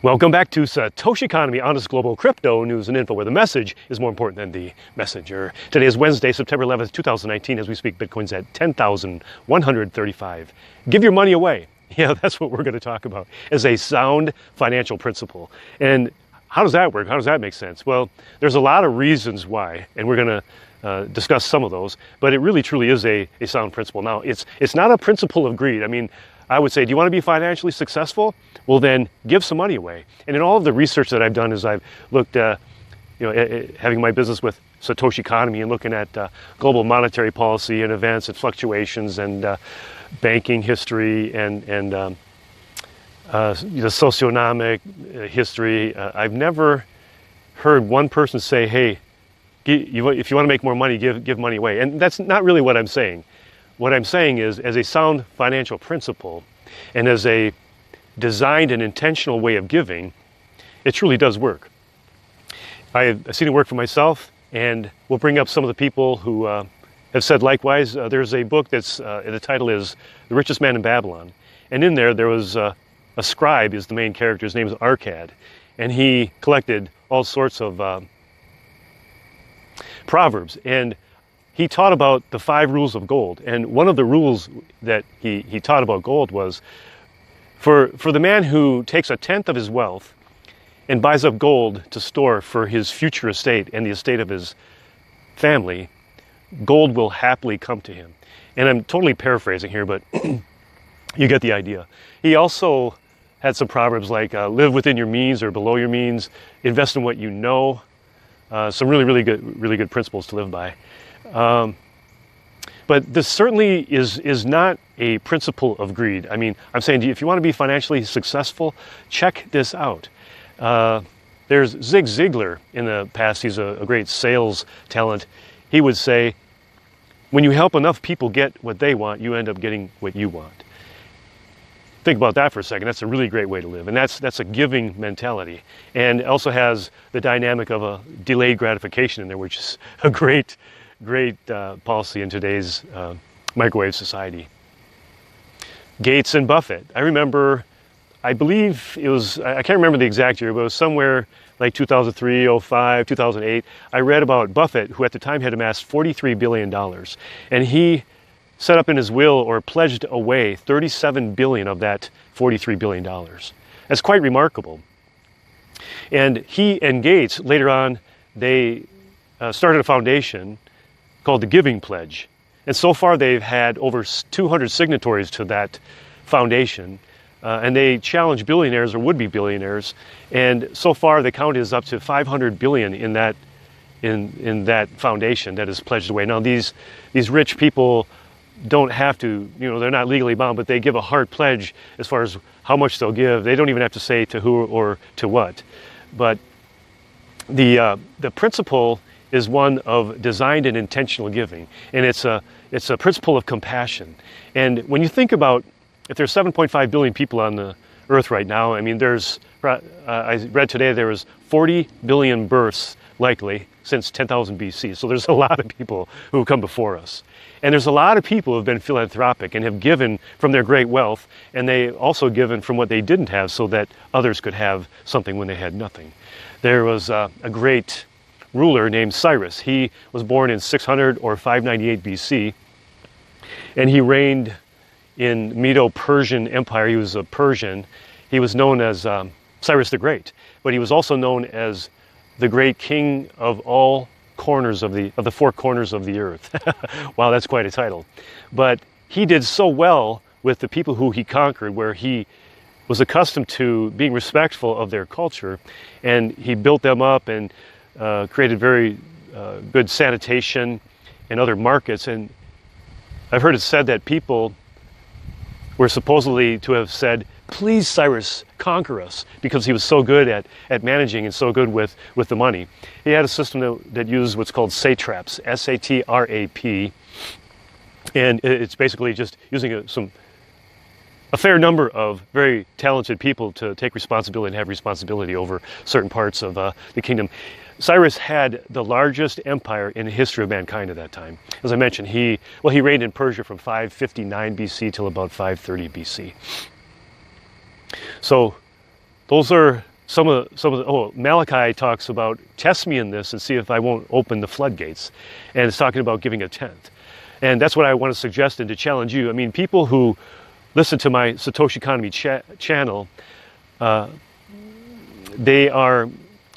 Welcome back to SatoshiConomy, honest global crypto news and info, where the message is more important than the messenger. Today is Wednesday, September 11th, 2019. As we speak, Bitcoin's at 10,135. Give your money away. Yeah, that's what we're going to talk about as a sound financial principle. And how does that work? How does that make sense? Well, there's a lot of reasons why, and we're going to discuss some of those, but it really truly is a sound principle. Now, it's not a principle of greed. I mean, I would say, do you want to be financially successful? Well, then give some money away. And in all of the research that I've done is I've looked, having my business with SatoshiConomy and looking at global monetary policy and events and fluctuations and banking history and the socioeconomic history. I've never heard one person say, hey, if you want to make more money, give money away. And that's not really what I'm saying. What I'm saying is, as a sound financial principle and as a designed and intentional way of giving, it truly does work. I've seen it work for myself, and we'll bring up some of the people who have said likewise. There's a book that's, the title is The Richest Man in Babylon. And in there was a scribe is the main character. His name is Arkad. And he collected all sorts of proverbs. And he taught about the 5 rules of gold. And one of the rules that he taught about gold was, for the man who takes 1/10 of his wealth and buys up gold to store for his future estate and the estate of his family, gold will happily come to him. And I'm totally paraphrasing here, but you get the idea. He also had some proverbs like live within your means or below your means, invest in what you know. Some really good principles to live by. But this certainly is not a principle of greed. I mean, I'm saying, if you want to be financially successful, check this out. There's Zig Ziglar in the past. He's a great sales talent. He would say, when you help enough people get what they want, you end up getting what you want. Think about that for a second. That's a really great way to live. And that's a giving mentality. And it also has the dynamic of a delayed gratification in there, which is a great policy in today's microwave society. Gates and Buffett. I believe it was, I can't remember the exact year, but it was somewhere like 2003, 05, 2008. I read about Buffett, who at the time had amassed $43 billion. And he set up in his will or pledged away $37 billion of that $43 billion. That's quite remarkable. And he and Gates, later on, they started a foundation called the Giving Pledge. And so far they've had over 200 signatories to that foundation. And they challenge billionaires or would-be billionaires. And so far the count is up to 500 billion in that foundation that is pledged away. Now these rich people don't have to, they're not legally bound, but they give a hard pledge as far as how much they'll give. They don't even have to say to who or to what. But the principle is one of designed and intentional giving, and it's a principle of compassion. And when you think about, if there's 7.5 billion people on the earth right now, I mean, I read today there was 40 billion births likely since 10,000 BC. So there's a lot of people who have come before us. And there's a lot of people who have been philanthropic and have given from their great wealth, and they also given from what they didn't have so that others could have something when they had nothing. There was a great ruler named Cyrus. He was born in 600 or 598 BC, and he reigned in Medo-Persian Empire. He was a Persian. He was known as Cyrus the Great, but he was also known as the great king of all corners of the 4 corners of the earth. Wow, that's quite a title. But he did so well with the people who he conquered, where he was accustomed to being respectful of their culture, and he built them up and created very good sanitation and other markets. And I've heard it said that people were supposedly to have said, please, Cyrus, conquer us, because he was so good at managing and so good with the money. He had a system that used what's called satraps, S-A-T-R-A-P, and it's basically just using a fair number of very talented people to take responsibility and have responsibility over certain parts of the kingdom. Cyrus had the largest empire in the history of mankind at that time. As I mentioned, he reigned in Persia from 559 BC till about 530 BC. So those are Malachi talks about test me in this and see if I won't open the floodgates, and it's talking about giving a tenth, and that's what I want to suggest and to challenge you. I mean, people who listen to my SatoshiConomy channel, they are,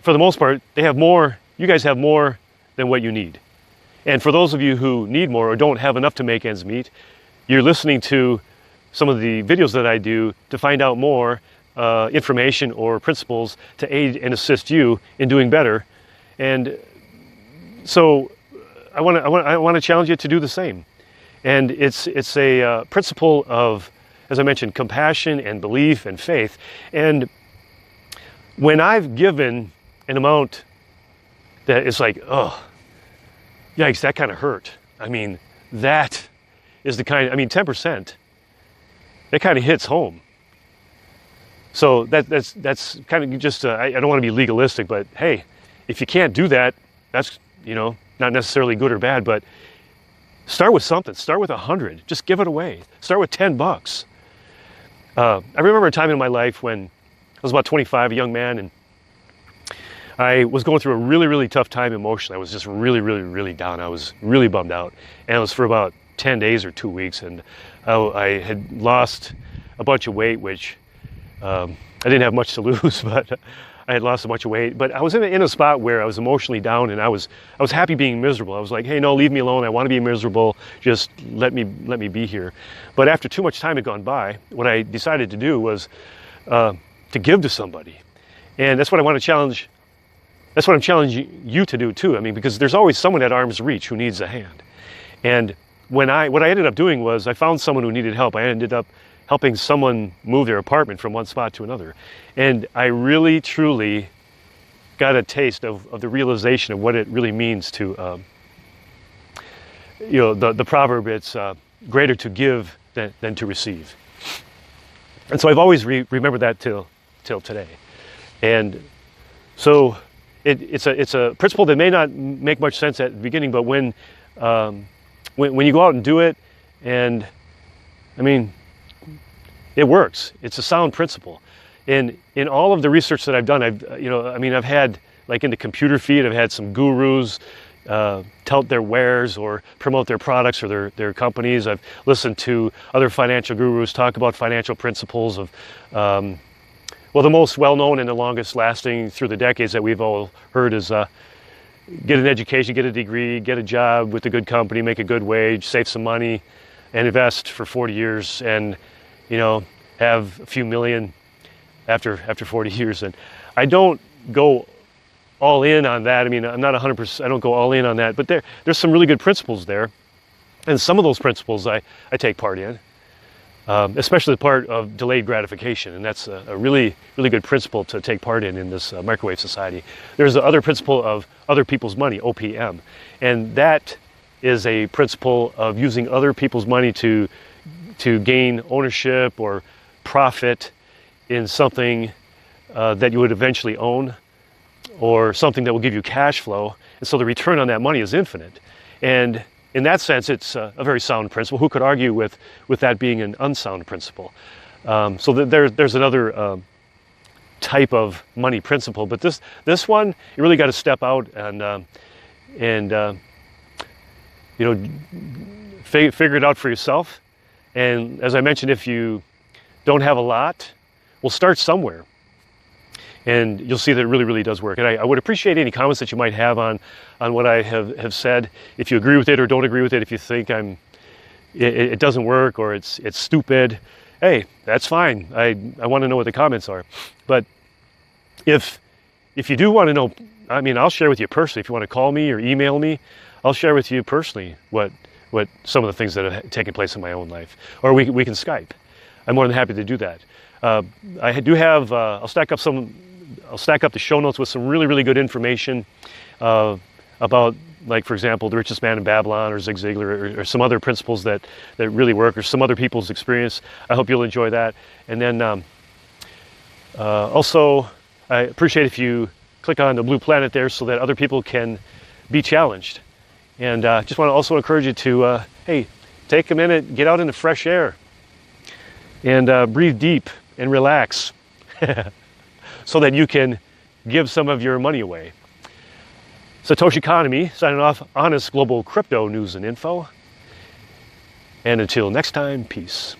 for the most part, they have more. You guys have more than what you need, and for those of you who need more or don't have enough to make ends meet, you're listening to some of the videos that I do to find out more information or principles to aid and assist you in doing better. And so I want to challenge you to do the same. And it's a principle of, as I mentioned, compassion and belief and faith. And when I've given an amount that is like, oh, yikes, that kind of hurt. I mean, that is the kind, 10%, that kind of hits home. So that's kind of just, I don't want to be legalistic, but hey, if you can't do that, that's, not necessarily good or bad, but start with something. Start with 100. Just give it away. Start with $10. I remember a time in my life when I was about 25, a young man, and I was going through a really, really tough time emotionally. I was just really, really, really down. I was really bummed out. And it was for about 10 days or 2 weeks, and I had lost a bunch of weight, which I didn't have much to lose, but I had lost a bunch of weight. But I was in a spot where I was emotionally down, and I was happy being miserable. I was like, hey, no, leave me alone. I want to be miserable. Just let me be here. But after too much time had gone by, what I decided to do was to give to somebody, and that's what I want to challenge. That's what I'm challenging you to do too. I mean, because there's always someone at arm's reach who needs a hand. And what I ended up doing was I found someone who needed help. I ended up helping someone move their apartment from one spot to another. And I really, truly got a taste of the realization of what it really means to, the proverb, it's greater to give than to receive. And so I've always remembered that till today. And so it's a principle that may not make much sense at the beginning, but when you go out and do it, and I mean, it works. It's a sound principle. And in all of the research that I've done, I've had, like in the computer feed, I've had some gurus tout their wares or promote their products or their companies. I've listened to other financial gurus talk about financial principles of, the most well-known and the longest lasting through the decades that we've all heard is get an education, get a degree, get a job with a good company, make a good wage, save some money, and invest for 40 years and, have a few million after 40 years. And I don't go all in on that. I mean, I'm not 100%, I don't go all in on that, but there's some really good principles there. And some of those principles I take part in, especially the part of delayed gratification. And that's a really, really good principle to take part in this microwave society. There's the other principle of other people's money, OPM. And that is a principle of using other people's money to gain ownership or profit in something that you would eventually own, or something that will give you cash flow. And so the return on that money is infinite. And in that sense, it's a very sound principle. Who could argue with that being an unsound principle? So there's another type of money principle, but this one, you really got to step out and figure it out for yourself. And as I mentioned, if you don't have a lot, we'll start somewhere. And you'll see that it really, really does work. And I would appreciate any comments that you might have on what I have said. If you agree with it or don't agree with it, if you think it doesn't work or it's stupid, hey, that's fine. I want to know what the comments are. But if you do want to know, I mean, I'll share with you personally. If you want to call me or email me, I'll share with you personally what some of the things that have taken place in my own life. Or we can Skype. I'm more than happy to do that. I do have, I'll stack up the show notes with some really, really good information about, like, for example, the richest man in Babylon or Zig Ziglar or some other principles that really work, or some other people's experience. I hope you'll enjoy that. And then also, I appreciate if you click on the blue planet there so that other people can be challenged. And just want to also encourage you to, hey, take a minute, get out in the fresh air, and breathe deep and relax. so that you can give some of your money away. SatoshiConomy signing off, honest global crypto news and info. And until next time, peace.